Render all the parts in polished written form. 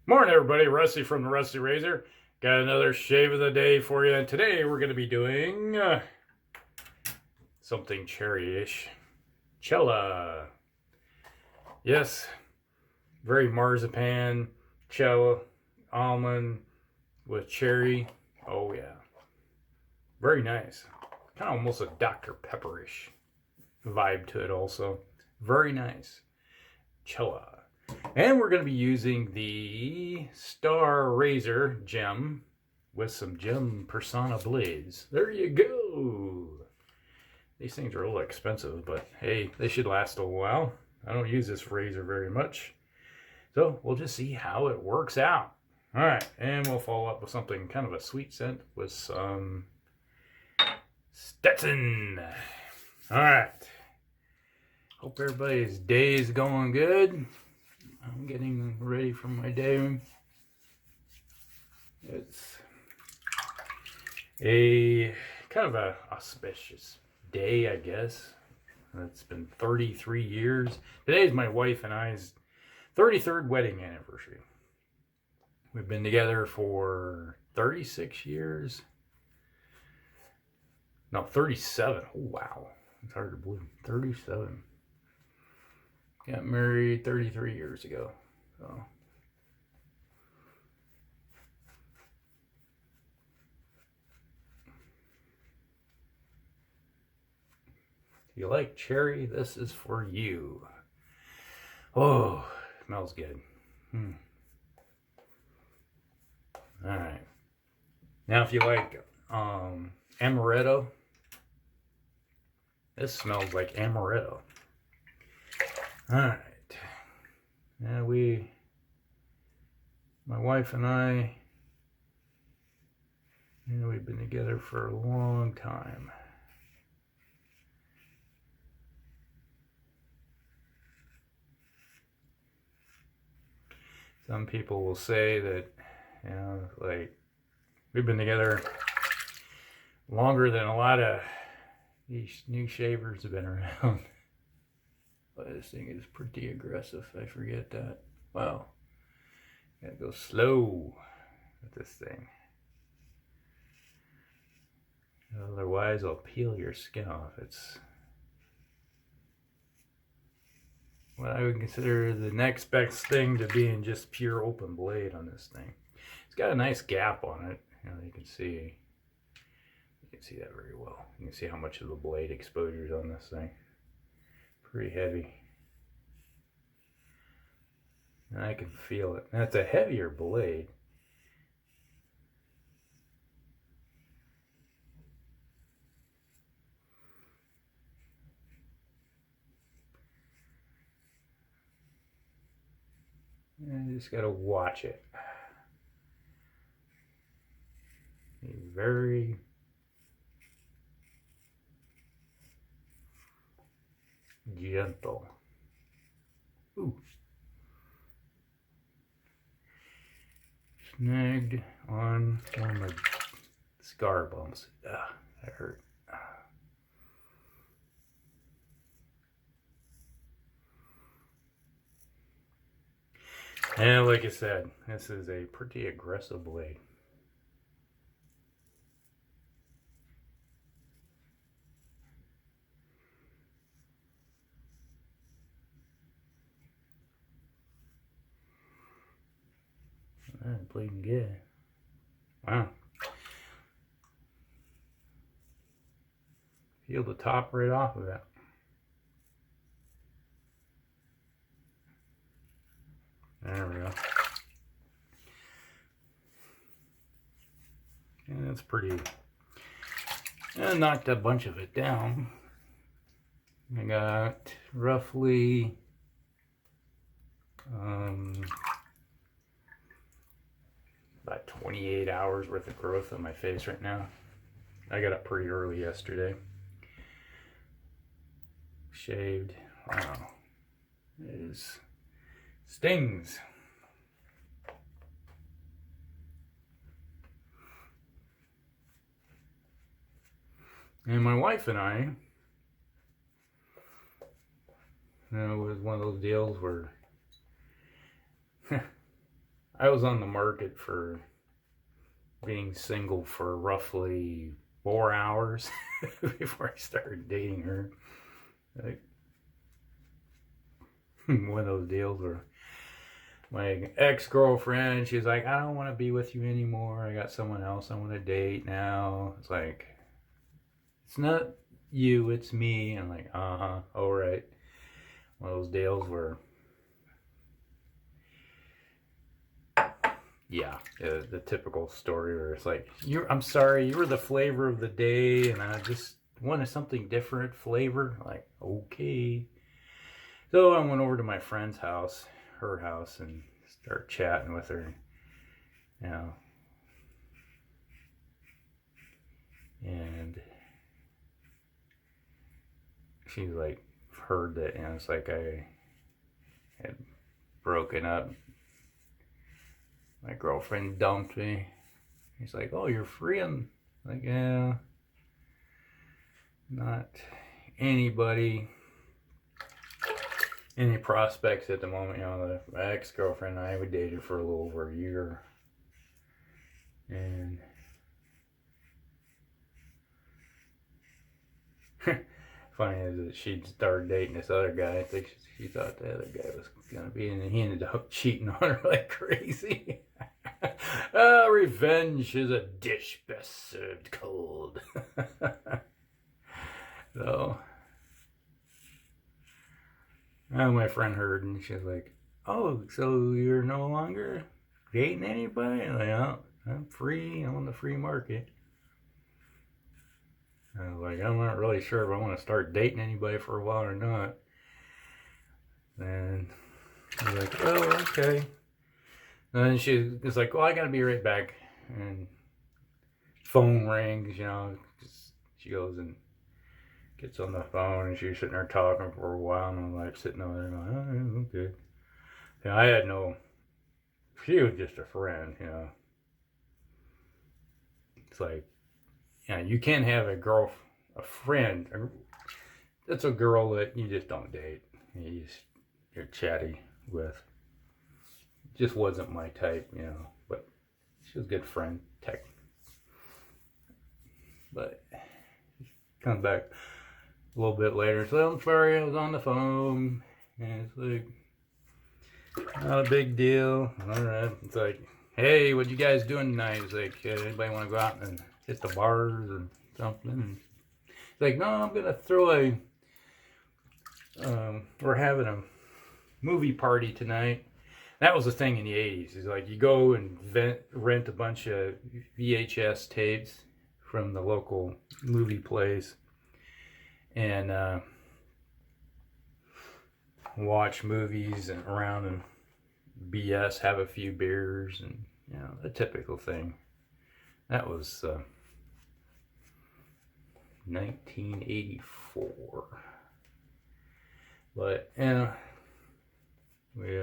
Morning, everybody. Rusty from the Rusty Razor. Got another shave of the day for you. And today we're going to be doing something cherry-ish. Cella. Yes, very marzipan, cella, almond with cherry. Oh, yeah. Very nice. Kind of almost a Dr. Pepper-ish vibe to it also. Very nice. Cella. And we're going to be using the Star Razor gem with some gem Personna blades. There you go. These things are a little expensive, but hey, they should last a while. I don't use this razor very much. So we'll just see how it works out. All right, and we'll follow up with something kind of a sweet scent with some Stetson. All right. Hope everybody's day is going good. I'm getting ready for my day. It's a kind of a auspicious day, I guess. It's been 33 years. Today is my wife and I's 33rd wedding anniversary. We've been together for 36 years. No, 37. Oh, wow. It's hard to believe. 37. Got married 33 years ago. So. If you like cherry, this is for you. Oh, smells good. Alright. Now if you like amaretto, this smells like amaretto. Alright. Now my wife and I, we've been together for a long time. Some people will say that, like, we've been together longer than a lot of these new shavers have been around. But this thing is pretty aggressive. I forget that. Wow. Gotta go slow with this thing. Otherwise, I'll peel your skin off. It's what I would consider the next best thing to being just pure open blade on this thing. It's got a nice gap on it. You can see that very well. You can see how much of the blade exposure is on this thing. Pretty heavy. And I can feel it. And it's a heavier blade. And you just gotta watch it. Be very gentle. Ooh. Snagged on one of my scar bumps. Ah, that hurt. And like I said, this is a pretty aggressive blade. Bleeding good. Wow. Peel the top right off of that. There we go. And that's pretty. I knocked a bunch of it down. I got roughly about 28 hours worth of growth on my face right now. I got up pretty early yesterday. Shaved. Wow. It stings. And my wife and I, it was one of those deals where I was on the market for being single for roughly 4 hours before I started dating her. Like, one of those deals where my ex-girlfriend, she's like, I don't want to be with you anymore. I got someone else I want to date now. It's like, it's not you, it's me. I'm like, all right. One of those deals where, yeah, the typical story where it's like, I'm sorry, you were the flavor of the day, and I just wanted something different flavor. Like, okay. So I went over to my friend's house, her house, and started chatting with her, you know. And she's like, heard that, it's like I had broken up. My girlfriend dumped me. He's like, oh, you're free? I'm like, yeah, not anybody, any prospects at the moment. My ex-girlfriend and I, we dated for a little over a year. And funny is that she started dating this other guy. I think she thought the other guy was gonna be, and he ended up cheating on her like crazy. Revenge is a dish best served cold. So, my friend heard, and she's like, "Oh, so you're no longer dating anybody?" I'm like, "Oh, I'm free. I'm on the free market." I was like, I'm not really sure if I want to start dating anybody for a while or not. And I was like, oh, okay. And then she was like, well, I got to be right back. And phone rings, she goes and gets on the phone, and she's sitting there talking for a while, and I'm like sitting over there going, oh, okay. And I had she was just a friend, It's like, you can't have a friend. That's a girl that you just don't date. You're chatty with. Just wasn't my type, But she was a good friend, tech. But comes back a little bit later. So I'm sorry, I was on the phone, and it's like, not a big deal. All right. It's like, hey, what you guys doing tonight? It's like, anybody want to go out and hit the bars or something? And it's like, no, I'm gonna throw we're having a movie party tonight. That was the thing in the 80s. It's like you go and rent a bunch of VHS tapes from the local movie place and watch movies and around and BS, have a few beers, and the typical thing. That was 1984. But we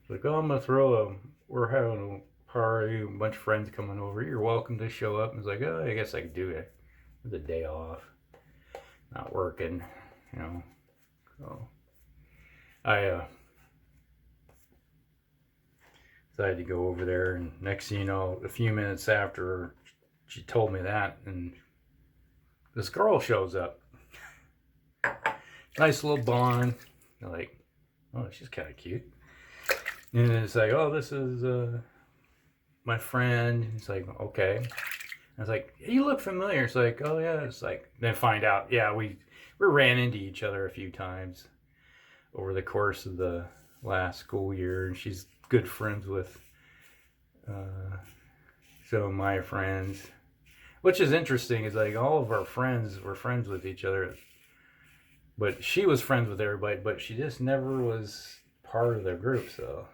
like, oh, I'm gonna we're having a party, a bunch of friends coming over. You're welcome to show up. And it's like, oh, I guess I could do it. The day off, not working, So I decided to go over there, and next thing you know, a few minutes after she told me that, and this girl shows up. Nice little blonde. You're like, oh, she's kind of cute. And it's like, oh, this is my friend. It's like, okay. I was like, you look familiar. It's like, oh yeah. It's like, then find out, yeah, we ran into each other a few times over the course of the last school year, and she's good friends with some of my friends. Which is interesting, is like all of our friends were friends with each other, but she was friends with everybody, but she just never was part of the group. So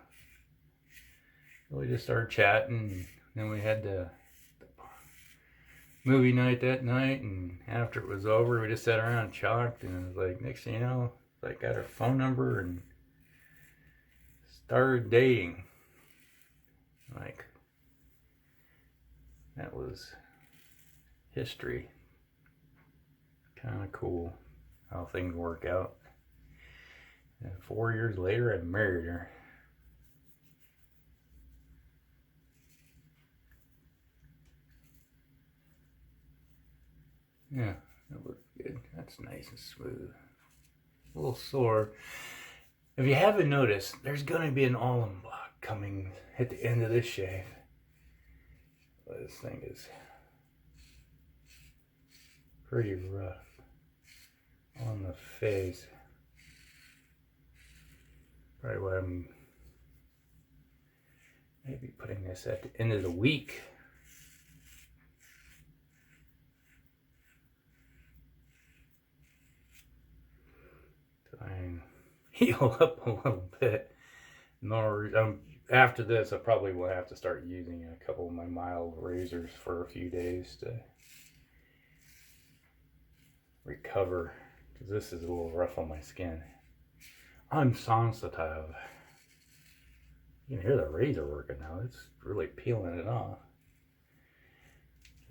we just started chatting, and then we had the movie night that night, and after it was over, we just sat around and talked, and it was like, next thing you know, I got her phone number and started dating. Like, that was history. Kind of cool how things work out. And 4 years later, I married her. Yeah, that looks good. That's nice and smooth. A little sore. If you haven't noticed, there's going to be an almond block coming at the end of this shave. This thing is pretty rough on the face. Probably why I'm maybe putting this at the end of the week. Try and heal up a little bit. No, after this, I probably will have to start using a couple of my mild razors for a few days to recover, because this is a little rough on my skin. I'm sensitive. You can hear the razor working now. It's really peeling it off.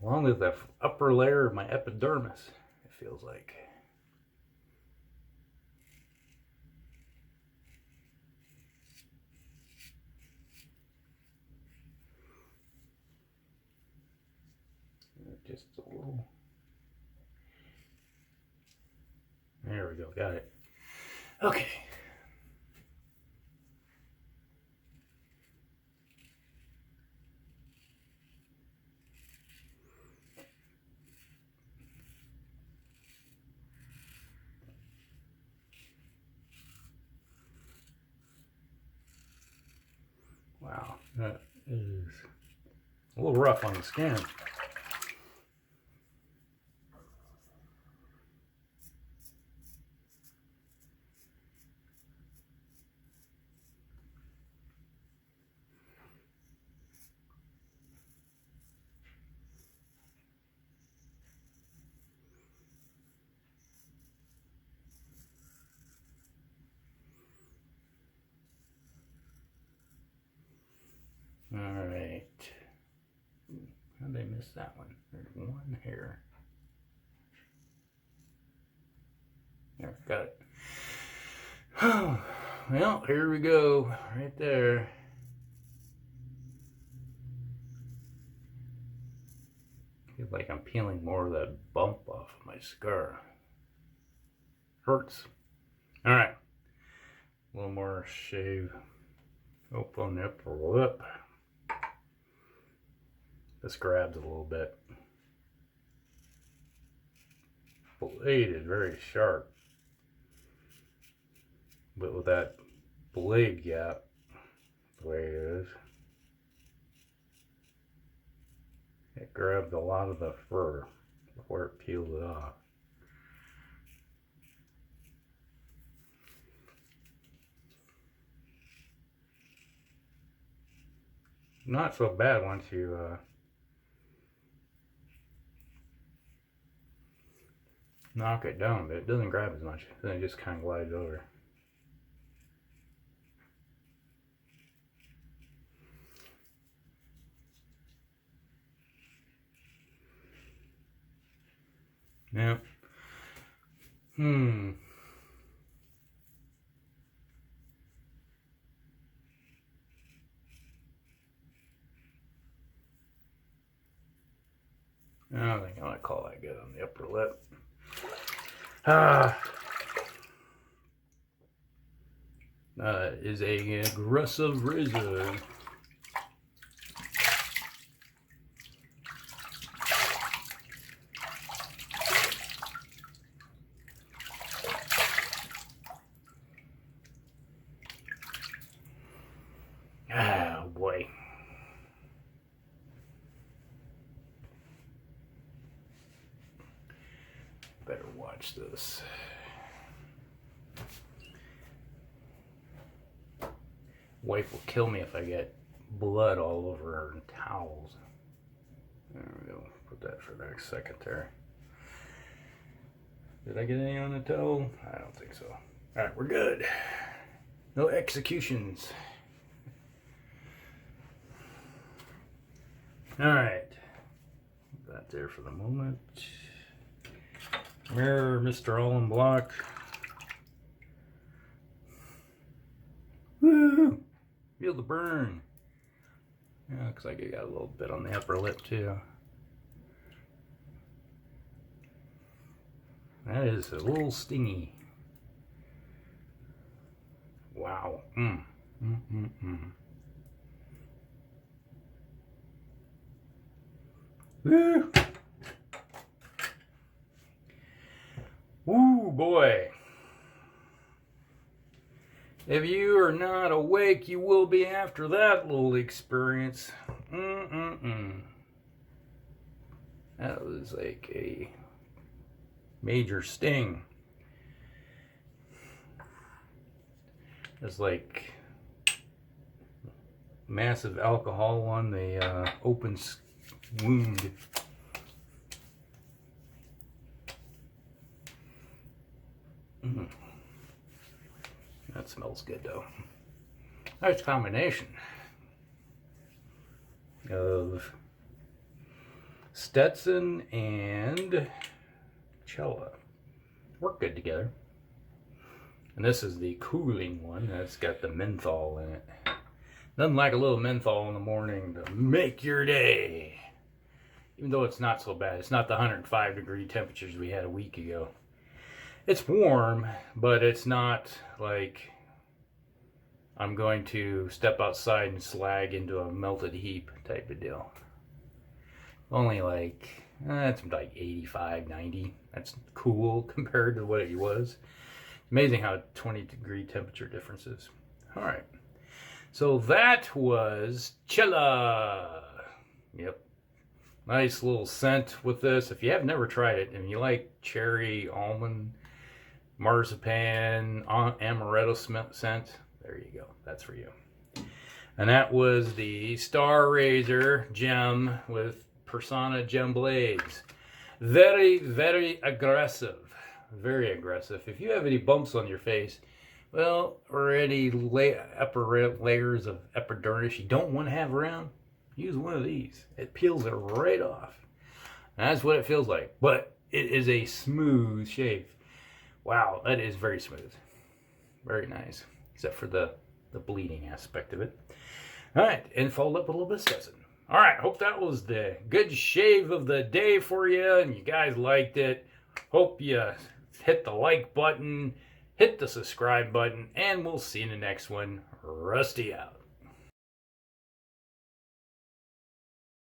Along with the upper layer of my epidermis, it feels like. Just a little. There we go, got it. Okay. Wow, that is a little rough on the skin. All right. How did I miss that one? There's one hair. There, got it. Well, here we go. Right there. Feel like I'm peeling more of that bump off of my scar. Hurts. All right. A little more shave. Open the upper lip. This grabs a little bit. Blade is very sharp. But with that blade gap, the way it is, it grabbed a lot of the fur before it peeled it off. Not so bad once you knock it down, but it doesn't grab as much. Then it just kind of glides over. Yeah. I don't think I'm gonna call that good on the upper lip. Is a aggressive razor. Oh boy. Better watch this. Wife will kill me if I get blood all over her towels. There we go. Put that for the next second there. Did I get any on the towel? I don't think so. Alright, we're good. No executions. Alright. Put that there for the moment. Mirror, Mr. Allen Block. Woo! Feel the burn. Yeah, looks like it got a little bit on the upper lip too. That is a little stingy. Wow. Woo! Woo, boy. If you are not awake, you will be after that little experience. That was like a major sting. It's like massive alcohol on the open wound. That smells good though. Nice combination of Stetson and Cella. Work good together. And this is the cooling one that's got the menthol in it. Nothing like a little menthol in the morning to make your day. Even though it's not so bad. It's not the 105-degree temperatures we had a week ago. It's warm, but it's not like I'm going to step outside and slag into a melted heap type of deal. Only like, it's like 85, 90. That's cool compared to what it was. Amazing how 20-degree temperature difference is. All right. So that was Cella. Yep. Nice little scent with this. If you have never tried it and you like cherry, almond, marzipan, amaretto scent, there you go. That's for you. And that was the Star Razor Gem with Personna GEM blades. Very, very aggressive. Very aggressive. If you have any bumps on your face, well, or any upper layers of epidermis you don't want to have around, use one of these. It peels it right off. And that's what it feels like. But it is a smooth shave. Wow, that is very smooth. Very nice. Except for the bleeding aspect of it. Alright, and fold up a little bit of Stetson. Alright, hope that was the good shave of the day for you, and you guys liked it. Hope you hit the like button, hit the subscribe button, and we'll see you in the next one. Rusty out.